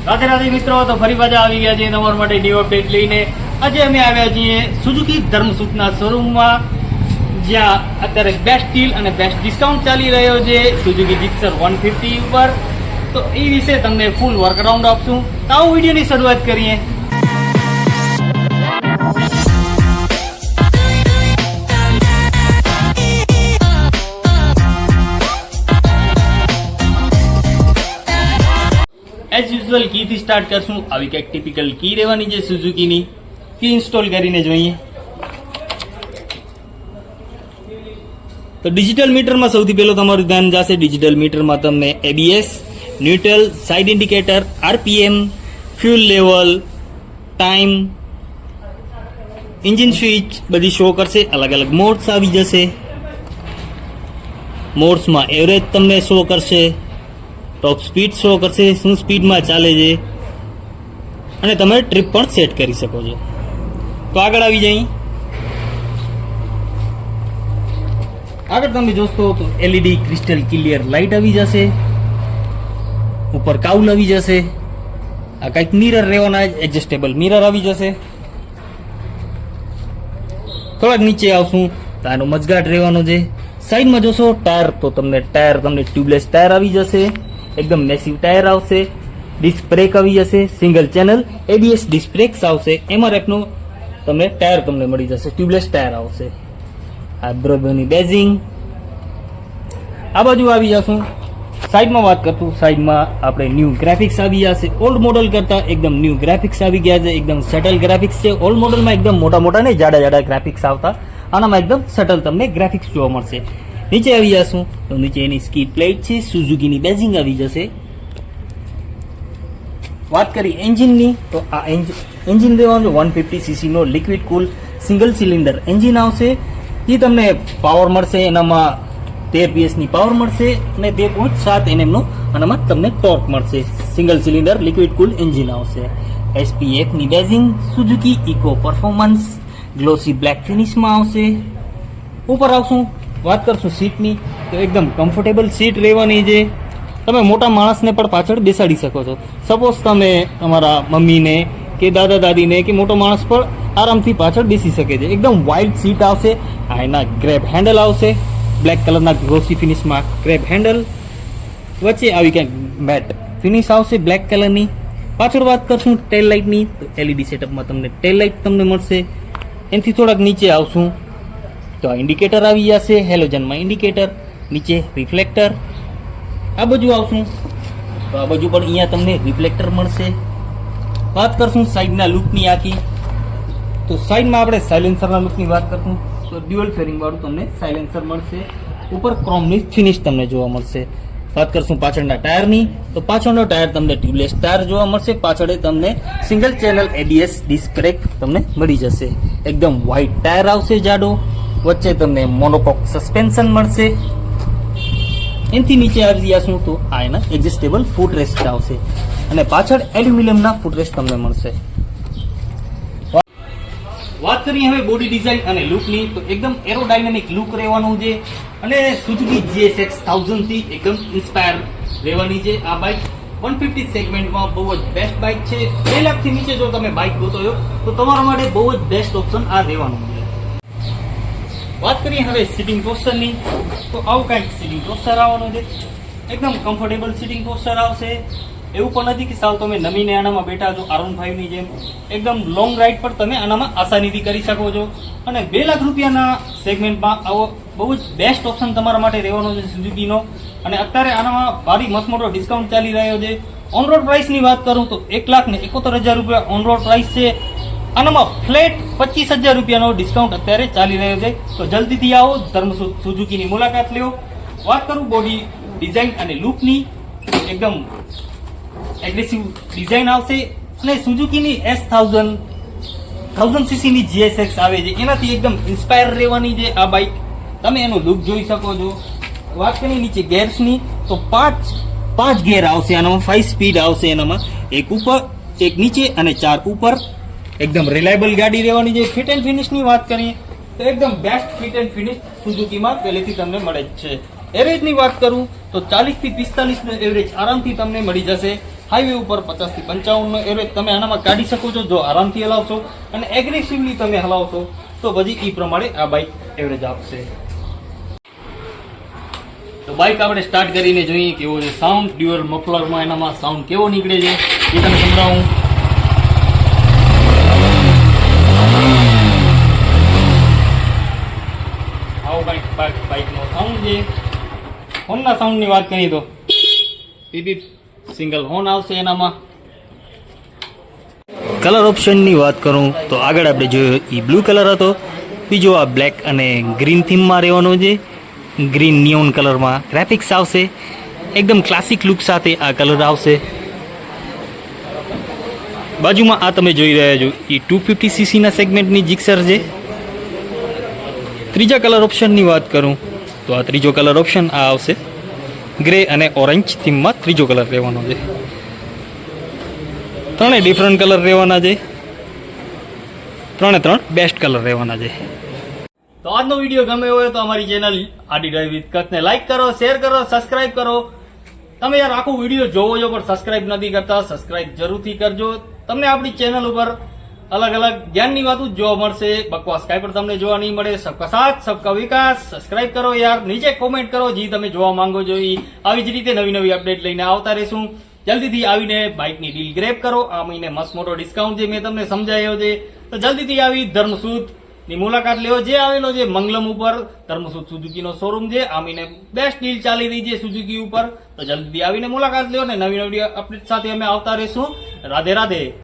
રાધે રાધે મિત્રો, તો ફરી પાછા આવી ગયા છીએ તમારા માટે ન્યૂ અપડેટ લઈને. આજે અમે આવ્યા છીએ સુઝુકી ધર્મસુખના શોરૂમમાં, જ્યાં અત્યારે બેસ્ટ ડીલ અને બેસ્ટ ડિસ્કાઉન્ટ ચાલી રહ્યો છે સુઝુકી જીક્સર 150 ઉપર. તો એ વિશે તમને ફૂલ વર્કરાઉન્ડ આપશું. તો આવો વિડીયોની શરૂઆત કરીએ. એઝ યુઝ્યુઅલ કીથી સ્ટાર્ટ કરશું. આવી કંઈક ટિપિકલ કી રહેવાની છે સુઝુકીની. કી ઇન્સ્ટોલ કરીને જોઈએ. તો ડિજિટલ મીટરમાં સૌથી પહેલો તમારું ધ્યાન જશે. ડિજિટલ મીટરમાં તમને ABS, neutral, side indicator, RPM, fuel level, time, engine switch બધી શો કરશે. અલગ અલગ મોડ્સ આવી જશે. મોડ્સમાં એવરેજ તમને શો કરશે, ટોપ સ્પીડ શો કરશે, શું સ્પીડમાં ચાલે છે, અને તમે ટ્રીપ પણ સેટ કરી શકો છો. તો આગળ આવી જઈએ. આગળ તમે જોશો તો LED ક્રિસ્ટલ ક્લિયર લાઇટ આવી જશે. ઉપર કાઉલ આવી જશે. આ કંઈક મિરર રહેવાના, એડજસ્ટેબલ મિરર આવી જશે. થોડાક નીચે આવશું તો આનો મજગાટ રહેવાનો છે. સાઈડમાં જોશો ટાયર, તો તમને ટ્યુબલેસ ટાયર આવી જશે. એકદમ મેસિવ ટાયર આવશે. ડિસ્ક બ્રેક આવી જશે. Single channel ABS disc brakes આવશે. એમઆરએફનું તમને ટાયર તમને મળી જશે. ટ્યુબલેસ ટાયર આવશે. આ બરોબરની બેઝિંગ. આ બાજુ આવી જશું. સાઈડમાં વાત કરતું, સાઈડમાં આપણે ન્યૂ ગ્રાફિક્સ આવી જશે. ઓલ્ડ મોડલ કરતા એકદમ ન્યૂ ગ્રાફિક્સ આવી ગયા છે. એકદમ સટલ ગ્રાફિક્સ છે. ઓલ્ડ મોડલમાં એકદમ મોટા મોટા ને જાડા ગ્રાફિક્સ આવતા. આનામાં એકદમ સટલ તમને ગ્રાફિક્સ જોવા મળશે. નીચે આવી જશું તો નીચે એની સ્કીડ પ્લેટ છે. સુઝુકીની બેઝિંગ આવી જશે. વાત કરી એન્જિનની, તો આ એન્જિન દેવાનું 150cc નો લિક્વિડ કુલ સિંગલ સિલિન્ડર એન્જિન આવશે. એ તમને પાવર મળશે. એનામાં 13 PS ની પાવર મળશે અને 13.7 NM નો આનામાં તમને ટોર્ક મળશે. Single cylinder liquid cool engine આવશે. SPF ની બેઝિંગ Suzuki Eco Performance glossy black ફિનિશમાં આવશે. ઉપર આવશું, વાત કરશું સીટની, તો એકદમ કમ્ફર્ટેબલ સીટ રહેવાની છે. તમે મોટા માણસને પણ પાછળ બેસાડી શકો છો. સપોઝ તમે તમારા મમ્મીને કે દાદા દાદીને કે મોટો માણસ પણ આરામથી પાછળ બેસી શકે છે. એકદમ વાઇડ સીટ આવશે. આ એના ગ્રેબ હેન્ડલ આવશે. બ્લેક કલરના ગ્લોસી ફિનિશમાં ગ્રેબ હેન્ડલ. વચ્ચે આવી ક્યાંક મેટ ફિનિશ આવશે બ્લેક કલરની. પાછળ વાત કરશું ટેલ લાઇટની, તો LED સેટઅપમાં તમને ટેલ લાઇટ તમને મળશે. એનાથી થોડાક નીચે આવશું તો આ ઇન્ડિકેટર આવી જશે. હેલોજનમાં ઇન્ડિકેટર, નીચે રિફ્લેક્ટર. આ બાજુ આવશું તો આ બાજુ પણ અહીંયા તમને રિફ્લેક્ટર મળશે. વાત કરશું સાઈડના લુકની આખી, તો સાઈડમાં આપણે સાયલેન્સરના લુકની વાત કરશું તો ડ્યુઅલ ફેરિંગ વાળું તમને સાયલેન્સર મળશે. ઉપર ક્રોમની ફિનિશ તમને જોવા મળશે. વાત કરશું પાછળના ટાયરની, તો પાછળનો ટાયર તમને ટ્યુબલેસ ટાયર જોવા મળશે. પાછળ તમને single channel ABS disc brake તમને મળી જશે. એકદમ વ્હાઇટ ટાયર આવશે જાડો. વચ્ચે તમને મોનોકોક સસ્પેન્શન મળશે. એનાથી નીચે આવી જશું તો આ એના એડજસ્ટેબલ ફૂટ રેસ્ટ આવશે અને પાછળ એલ્યુમિનિયમના ફૂટ રેસ્ટ તમને મળશે. વાત કરીએ હવે બોડી ડિઝાઇન અને લુકની, તો એકદમ એરોડાયનેમિક લુક રહેવાનું છે અને સુઝુકી GSX 1000 થી એકદમ ઇન્સ્પાયર રહેવાની છે. આ બાઇક 150 સેગમેન્ટમાં બહુ જ બેસ્ટ બાઇક છે. 2 લાખથી નીચે જો તમે બાઇક ગોતો તો તમારા માટે બહુ જ બેસ્ટ ઓપ્શન આ રહેવાનું છે. વાત કરીએ હવે સિટિંગ પોસ્ચરની, તો આવું કંઈક સિટિંગ પોસ્ચર આવવાનું છે. એકદમ કમ્ફર્ટેબલ સિટિંગ પોસ્ચર આવશે. એવું પણ નથી કે સાવ તમે નમીને આનામાં બેઠા છો R15 ની જેમ. એકદમ લોંગ રાઇડ પર તમે આનામાં આસાનીથી કરી શકો છો. અને 2 લાખ રૂપિયાના સેગમેન્ટમાં આવો બહુ જ બેસ્ટ ઓપ્શન તમારા માટે રહેવાનો છે સુઝુકીનો. અને અત્યારે આનામાં ભારી મસ્ત મોટો ડિસ્કાઉન્ટ ચાલી રહ્યો છે. ઓન રોડ પ્રાઇસની વાત કરું તો 1,71,000 રૂપિયા ઓન રોડ પ્રાઇસ છે. આનામાં ફ્લેટ 25,000 રૂપિયાનો ડિસ્કાઉન્ટ અત્યારે ચાલી રહ્યો છે. તો જલ્દીથી આવો, ધર્મ સુઝુકીની મુલાકાત લ્યો. વાત કરું બોડી ડિઝાઇન અને લુકની, એકદમ એગ્રેસિવ ડિઝાઇન આવશે. અને સુઝુકીની S1000cc ની GSX આવે છે, એનાથી એકદમ ઇન્સ્પાયર રહેવાની છે આ બાઇક. તમે એનો લુક જોઈ શકો છો. વાત કરીએ નીચે ગેર્સની, તો 5 ગેર આવશે આનામાં. 5 સ્પીડ આવશે એનામાં. એક ઉપર, એક નીચે અને 4 ઉપર. એકદમ રિલાયબલ ગાડી રહેવાની છે. ફિટ એન્ડ ફિનિશની વાત કરીએ તો એકદમ બેસ્ટ ફિટ એન્ડ ફિનિશ સુઝુકીમાં પહેલેથી તમને મળે જ છે. એવરેજની વાત કરું તો 40 થી 45 નો એવરેજ આરામથી તમને મળી જશે. હાઈવે ઉપર 50 થી 55 નો એવરેજ તમે આનામાં કાઢી શકો છો જો આરામથી હલાવશો અને એગ્રેસિવલી તમે હલાવશો તો પછી એ પ્રમાણે આ બાઇક એવરેજ આપશે. તો બાઇક આપણે સ્ટાર્ટ કરીને જોઈએ કેવો છે સાઉન્ડ. ડ્યુઅલ મફલરમાં એનામાં સાઉન્ડ કેવો નીકળે છે એ તમને સંભળાવું. આવો બાઇકનો સાઉન્ડ છે. હોર્નના સાઉન્ડની વાત કરીએ તો પીપી સિંગલ હોર્ન આવશે એનામાં. કલર ઓપ્શનની વાત કરું તો આગળ આપણે જોયો એ બ્લુ કલર હતો, બીજો આ બ્લેક અને ગ્રીન થીમમાં રહેવાનો છે. ગ્રીન નિયોન કલરમાં ગ્રાફિક્સ આવશે, એકદમ ક્લાસિક લુક સાથે આ કલર આવશે. બાજુમાં આ તમે જોઈ રહ્યા છો એ 250cc ના સેગમેન્ટની જીક્સર છે. ત્રીજા કલર ઓપ્શનની વાત કરું તો આ ત્રીજો કલર ઓપ્શન આ આવશે, ગ્રે અને ઓરેન્જ થીમમાં ત્રીજો કલર રહેવાનો છે. ત્રણેય ડિફરન્ટ કલર રહેવાના છે, ત્રણ બેસ્ટ કલર રહેવાના છે. તો આજનો વિડીયો ગમે હોય તો અમારી ચેનલ આડી ડ્રાઈવ વિથ કચ્છને લાઈક કરો, શેર કરો, સબસ્ક્રાઇબ કરો. તમે યાર આખો વિડીયો જોવો છો પણ સબસ્ક્રાઇબ નથી કરતા, સબસ્ક્રાઇબ જરૂરથી કરજો. તમને આપણી ચેનલ ઉપર અલગ અલગ જ્ઞાનની વાતો જોવા મળશે, બકવાસ કાંઈ પણ તમને જોવા નહીં મળે. સબકા સાથ સબકા વિકાસ. સબસ્ક્રાઇબ કરો યાર, નીચે કોમેન્ટ કરો જે તમે જોવા માંગો છો એ. આવી જ રીતે નવી નવી અપડેટ લઈને આવતા રહેશું. જલ્દીથી આવીને બાઇકની ડીલ ગ્રેબ કરો. આ મહિને મસ્ત મોટો ડિસ્કાઉન્ટ છે મેં તમને સમજાયો છે, તો જલ્દીથી આવી ધર્મસુદ ની મુલાકાત લેવો જે આવેલો છે મંગલમ ઉપર. ધર્મસુદ સુઝુકીનો શોરૂમ છે. આ મહિને બેસ્ટ ડીલ ચાલી રહી છે સુઝુકી ઉપર, તો જલ્દીથી આવીને મુલાકાત લો ને નવી નવી અપડેટ સાથે અમે આવતા રહીશું. રાધે રાધે.